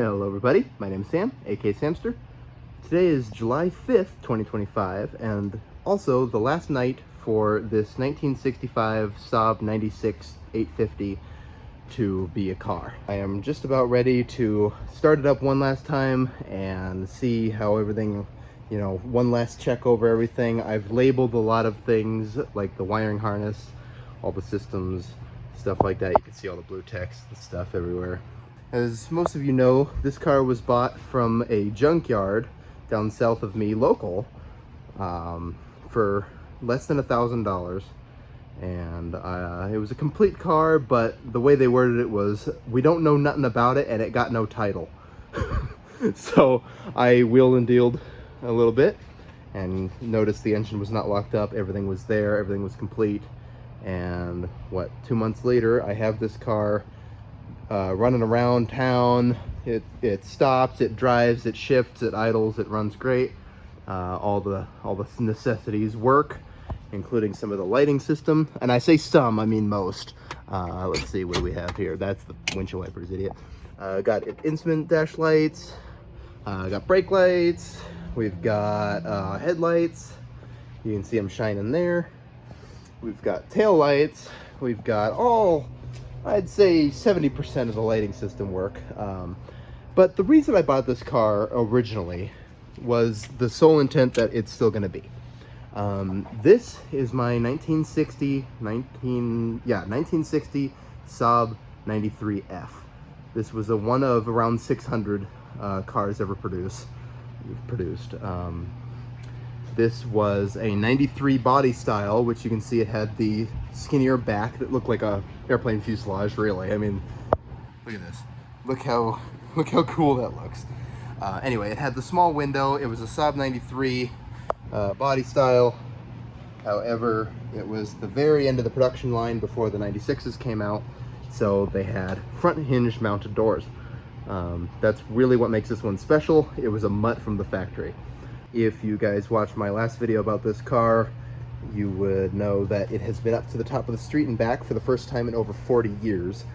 Hello everybody, my name is Sam, aka Samster. Today is July 5th, 2025, and also the last night for this 1965 Saab 96 to be a car. I am just about ready to start it up one last time and see how everything, one last check over everything. I've labeled a lot of things like the wiring harness, all the systems, stuff like that. You can see all the blue text and stuff everywhere. As most of you know, this car was bought from a junkyard down south of me, local, for less than $1,000. And it was a complete car, but the way they worded it was, we don't know nothing about it and it got no title. So I wheeled and dealed a little bit and noticed the engine was not locked up, everything was there, everything was complete. And 2 months later, I have this car running around town. It stops, it drives, it shifts, it idles, it runs great. All the necessities work, including some of the lighting system. And I say some, I mean most. Let's see, what do we have here? That's the windshield wipers, idiot. Got instrument dash lights, got brake lights, we've got headlights. You can see them shining there. We've got tail lights, we've got all, I'd say 70% of the lighting system work. But the reason I bought this car originally was the sole intent that it's still going to be. This is my 1960 Saab 93F. This was one of around 600 cars ever produced. This was a 93 body style, which you can see it had the skinnier back that looked like a airplane fuselage, really. I mean, look at this. Look how cool that looks. Anyway, it had the small window. It was a Saab 93 body style. However, it was the very end of the production line before the 96s came out, so they had front hinge mounted doors. That's really what makes this one special. It was a mutt from the factory. If you guys watched my last video about this car, you would know that it has been up to the top of the street and back for the first time in over 40 years.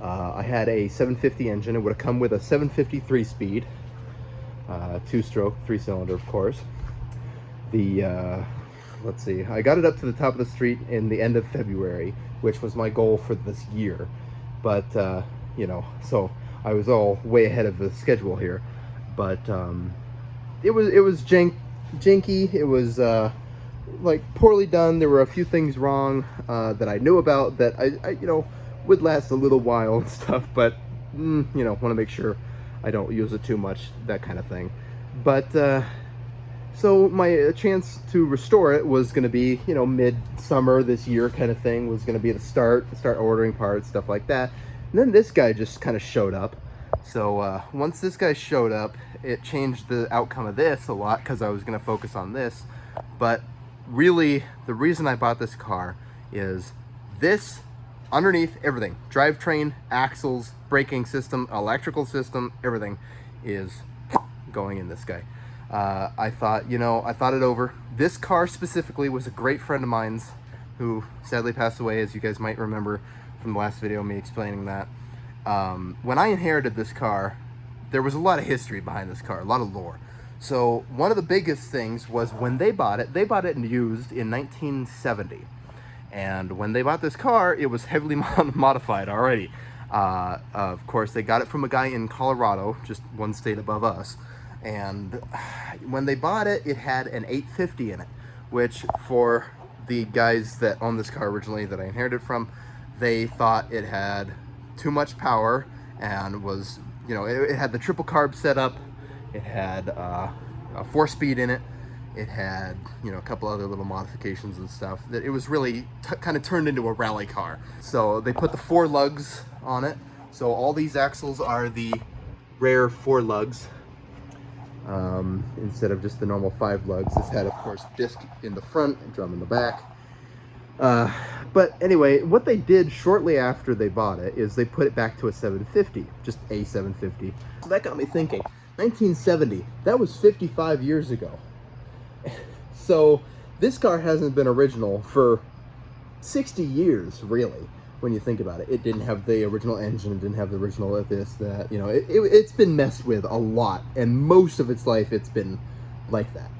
I had a 750 engine. It would have come with a 753 speed, 2-stroke, 3-cylinder, of course. Let's see, I got it up to the top of the street in the end of February, which was my goal for this year. But, so I was all way ahead of the schedule here. But, it was janky. It was like poorly done. There were a few things wrong that I knew about that I would last a little while and stuff, but want to make sure I don't use it too much, that kind of thing. But so my chance to restore it was going to be mid-summer this year kind of thing, was going to be the start ordering parts, stuff like that. And then this guy just kind of showed up. So once this guy showed up, it changed the outcome of this a lot, because I was going to focus on this. But really, the reason I bought this car is this, underneath everything, drivetrain, axles, braking system, electrical system, everything is going in this guy. I thought it over. This car specifically was a great friend of mine's who sadly passed away, as you guys might remember from the last video, me explaining that. When I inherited this car, there was a lot of history behind this car, a lot of lore. So one of the biggest things was when they bought it used in 1970. And when they bought this car, it was heavily modified already. Of course, they got it from a guy in Colorado, just one state above us. And when they bought it, it had an 850 in it, which for the guys that owned this car originally that I inherited from, they thought it had too much power and was, it had the triple carb setup. It had a 4-speed in it. It had, a couple other little modifications and stuff. That it was really kind of turned into a rally car. So they put the 4 lugs on it. So all these axles are the rare 4 lugs instead of just the normal 5 lugs. This had, of course, disc in the front and drum in the back. But anyway, what they did shortly after they bought it is they put it back to a 750, just a 750. So that got me thinking, 1970, that was 55 years ago. So this car hasn't been original for 60 years, really. when you think about it. It didn't have the original engine, it didn't have the original this, that, you know, it's been messed with a lot, and most of its life it's been like that.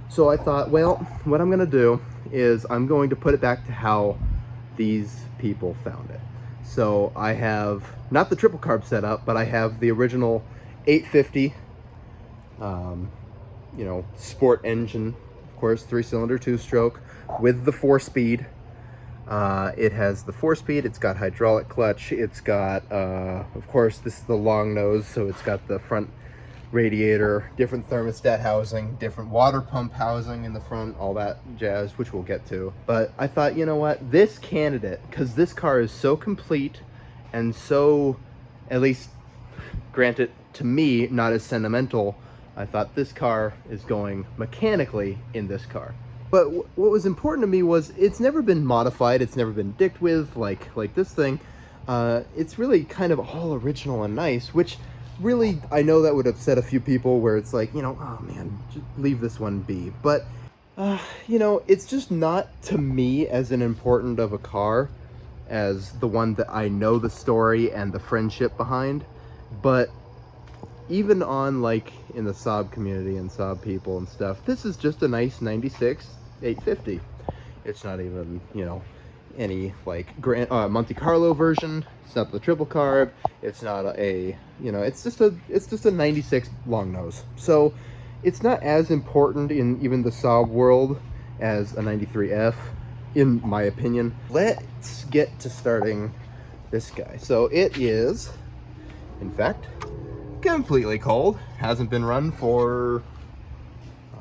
So I thought, well, what I'm gonna do is I'm going to put it back to how these people found it. So I have not the triple carb setup, but I have the original 850, you know, sport engine, of course, 3-cylinder 2-stroke with the 4-speed. It has the 4-speed, it's got hydraulic clutch, it's got, of course, this is the long nose, so it's got the front radiator, different thermostat housing, different water pump housing in the front, all that jazz, which we'll get to. But I thought, you know what, this candidate, because this car is so complete and so, at least, granted to me, not as sentimental, I thought this car is going mechanically in this car. But what was important to me was it's never been modified, it's never been dicked with like this thing. It's really kind of all original and nice, which really, I know that would upset a few people where it's like, you know, oh man, just leave this one be. But, you know, it's just not, to me, as an important of a car as the one that I know the story and the friendship behind. But even on, like, in the Saab community and Saab people and stuff, this is just a nice 96 850. It's not even, you know, any, like, Monte Carlo version. It's not the triple carb. It's not a, you know, it's just a 96 long nose. So it's not as important in even the Saab world as a 93F, in my opinion. Let's get to starting this guy. So it is, in fact, completely cold. Hasn't been run for,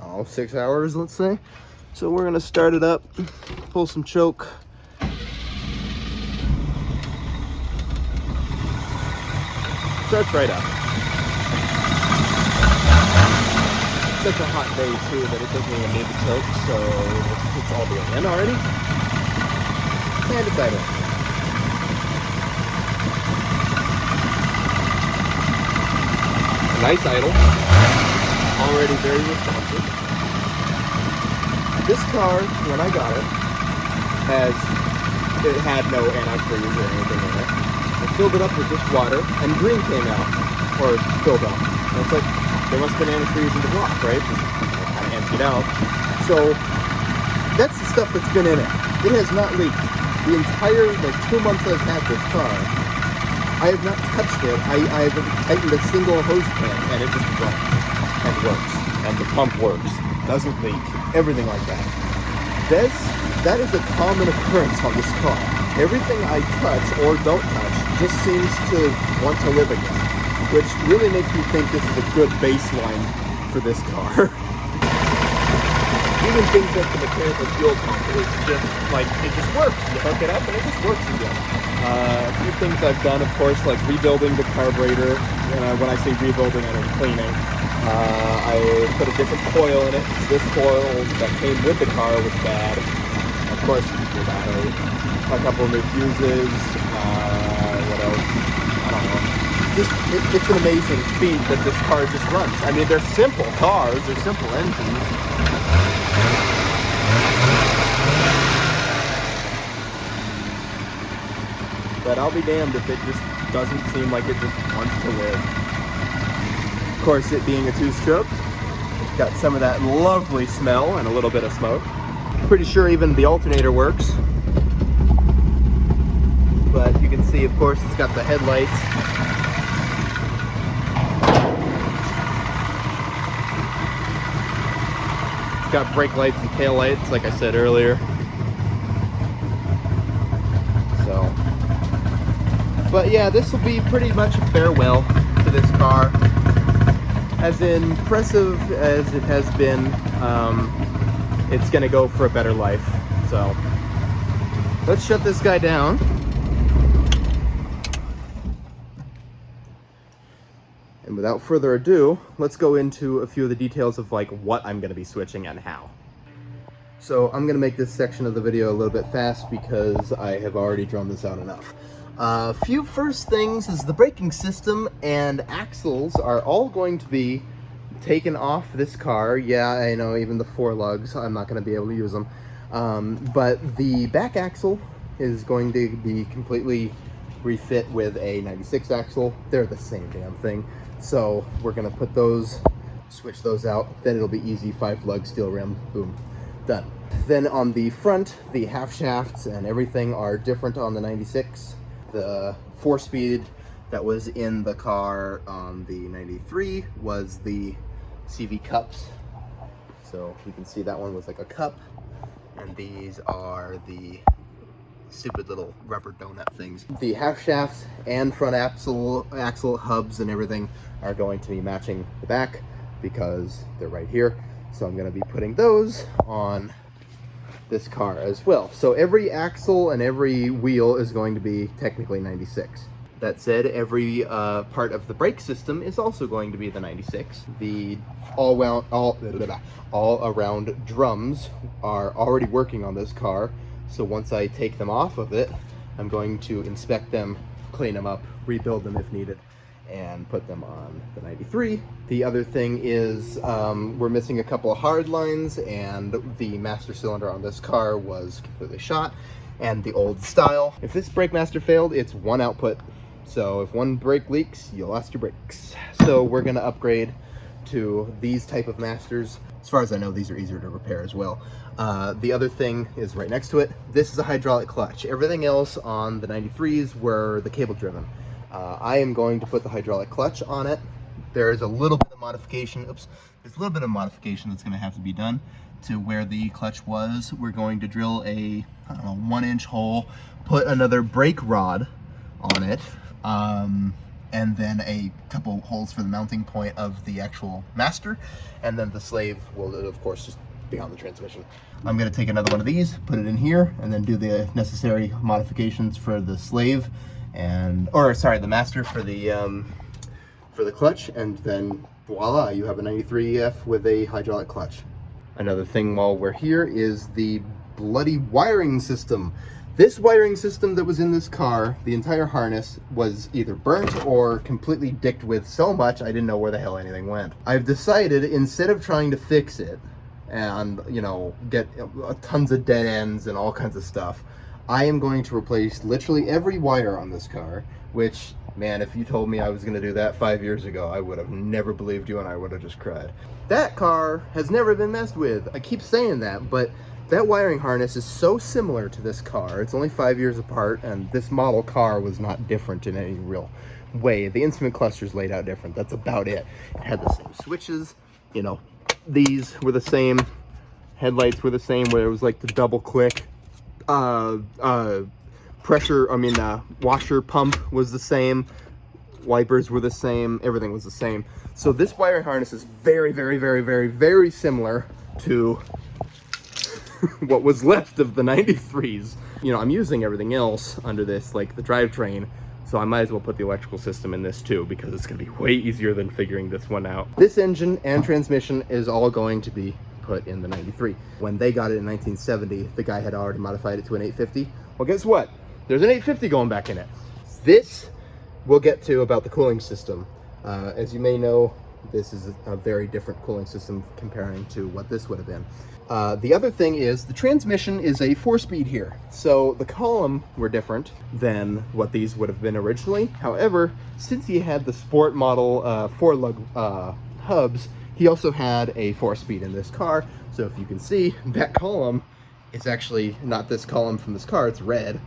oh, 6 hours, let's say. So we're gonna start it up, pull some choke. Starts right up. Such a hot day too that it doesn't even need to choke, so it's all the way in already. And it's idle. Nice idle. Already very responsive. This car, when I got it, it had no antifreeze or anything in it. I filled it up with just water, and green came out, or filled up. And it's like, there must have been antifreeze in the block, right? And I kind of emptied out. So, that's the stuff that's been in it. It has not leaked. The entire, like, 2 months I've had this car, I have not touched it. I haven't tightened a single hose pan, and it just runs, and works. And the pump works. Doesn't leak. Everything like that. That is a common occurrence on this car. Everything I touch or don't touch just seems to want to live again, which really makes me think this is a good baseline for this car. Even things like the mechanical fuel pump is just like, it just works. You hook it up and it just works again. A few things I've done, of course, like rebuilding the carburetor. When I say rebuilding, I mean cleaning. I put a different coil in it. This coil that came with the car was bad. Of course, a couple of new fuses. What else? I don't know. It's an amazing feat that this car just runs. I mean, they're simple cars. They're simple engines. But I'll be damned if it just doesn't seem like it just wants to live. Of course, it being a 2-stroke, it's got some of that lovely smell and a little bit of smoke. Pretty sure even the alternator works. But you can see, of course, it's got the headlights. It's got brake lights and tail lights, like I said earlier. So, but yeah, this will be pretty much a farewell to this car. As impressive as it has been, it's gonna go for a better life. So, let's shut this guy down. And without further ado, let's go into a few of the details of like what I'm gonna be switching and how. So I'm gonna make this section of the video a little bit fast because I have already drawn this out enough. Few first things is the braking system and axles are all going to be taken off this car. Yeah, I know, even the 4 lugs, I'm not going to be able to use them. But the back axle is going to be completely refit with a 96 axle. They're the same damn thing. So we're gonna put those, switch those out, then it'll be easy. 5 lug steel rim, boom, done. Then on the front, the half shafts and everything are different on the 96. The 4-speed that was in the car on the 93 was the CV cups. So you can see that one was like a cup, and these are the stupid little rubber donut things. The half shafts and front axle hubs and everything are going to be matching the back because they're right here. So I'm going to be putting those on this car as well. So every axle and every wheel is going to be technically 96. That said, every part of the brake system is also going to be the 96. The all-around drums are already working on this car. So once I take them off of it, I'm going to inspect them, clean them up, rebuild them if needed, and put them on the 93. The other thing is we're missing a couple of hard lines, and the master cylinder on this car was completely shot, and the old style. If this brake master failed, it's one output. So if one brake leaks, you lost your brakes. So we're gonna upgrade to these type of masters. As far as I know, these are easier to repair as well. The other thing is right next to it. This is a hydraulic clutch. Everything else on the 93s were the cable driven. I am going to put the hydraulic clutch on it. There's a little bit of modification. There's a little bit of modification that's going to have to be done to where the clutch was. We're going to drill a, I don't know, 1-inch hole, put another brake rod on it, and then a couple holes for the mounting point of the actual master, and then the slave will, of course, just be on the transmission. I'm going to take another one of these, put it in here, and then do the necessary modifications for the slave, the master for the clutch, and then voila, you have a 93F with a hydraulic clutch. Another thing while we're here is the bloody wiring system. This wiring system that was in this car, the entire harness, was either burnt or completely dicked with so much I didn't know where the hell anything went. I've decided, instead of trying to fix it and, you know, get tons of dead ends and all kinds of stuff, I am going to replace literally every wire on this car, which, man, if you told me I was going to do that 5 years ago, I would have never believed you and I would have just cried. That car has never been messed with. I keep saying that, but that wiring harness is so similar to this car. It's only 5 years apart, and this model car was not different in any real way. The instrument cluster's laid out different. That's about it. It had the same switches. You know, these were the same. Headlights were the same, where it was like the double click. Washer pump was the same. Wipers were the same. Everything was the same. So this wiring harness is very, very, very, very, very similar to what was left of the 93s. You know, I'm using everything else under this, like the drivetrain, so I might as well put the electrical system in this too, because it's going to be way easier than figuring this one out. This engine and transmission is all going to be put in the 93. When they got it in 1970, the guy had already modified it to an 850. Well, guess what? There's an 850 going back in it. This we'll get to about the cooling system. As you may know, this is a very different cooling system comparing to what this would have been. The other thing is the transmission is a 4-speed here. So the column were different than what these would have been originally. However, since he had the sport model 4-lug hubs, he also had a 4-speed in this car. So if you can see, that column is actually not this column from this car, it's red.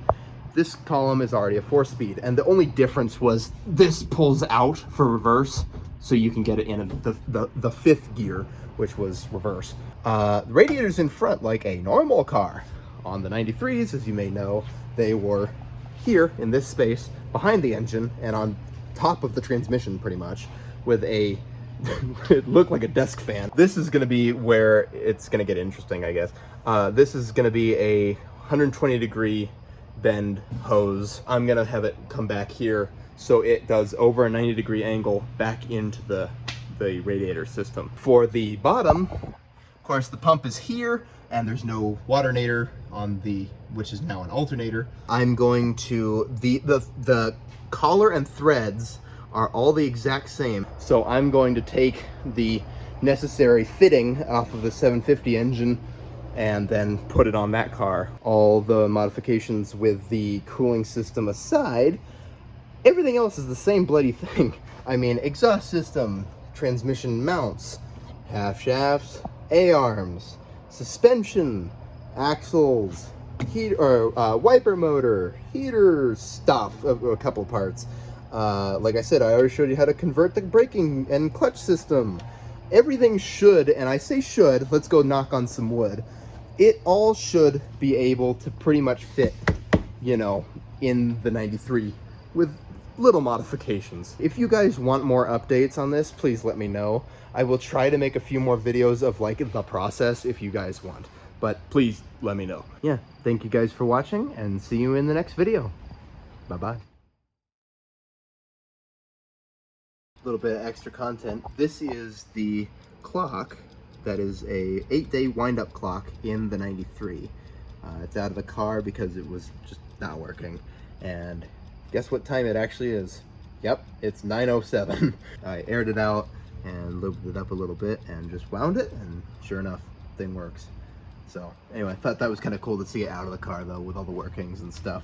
This column is already a 4-speed, and the only difference was this pulls out for reverse, so you can get it in the 5th gear, which was reverse. The radiators in front, like a normal car. On the 93s, as you may know, they were here in this space behind the engine and on top of the transmission pretty much, with a it looked like a desk fan. This is going to be where it's going to get interesting, I guess. This is going to be a 120-degree bend hose. I'm going to have it come back here so it does over a 90-degree angle back into the radiator system. For the bottom, of course, the pump is here, and there's no waternator on the, which is now an alternator. I'm going to, the collar and threads are all the exact same. So I'm going to take the necessary fitting off of the 750 engine, and then put it on that car. All the modifications with the cooling system aside, everything else is the same bloody thing. I mean, exhaust system, transmission mounts, half shafts, A-arms, suspension, axles, wiper motor, heater stuff, a couple parts. Like I said, I already showed you how to convert the braking and clutch system. Everything should, and I say should, let's go knock on some wood. It all should be able to pretty much fit, you know, in the 93 with little modifications. If you guys want more updates on this, please let me know. I will try to make a few more videos of like the process if you guys want, but please let me know. Yeah, thank you guys for watching, and see you in the next video. Bye-bye. A little bit of extra content. This is the clock that is a 8-day wind-up clock in the 93. It's out of the car because it was just not working, and guess what time it actually is? Yep, it's 9:07. I aired it out and lubed it up a little bit and just wound it, and sure enough, thing works. So anyway, I thought that was kind of cool to see it out of the car though, with all the workings and stuff.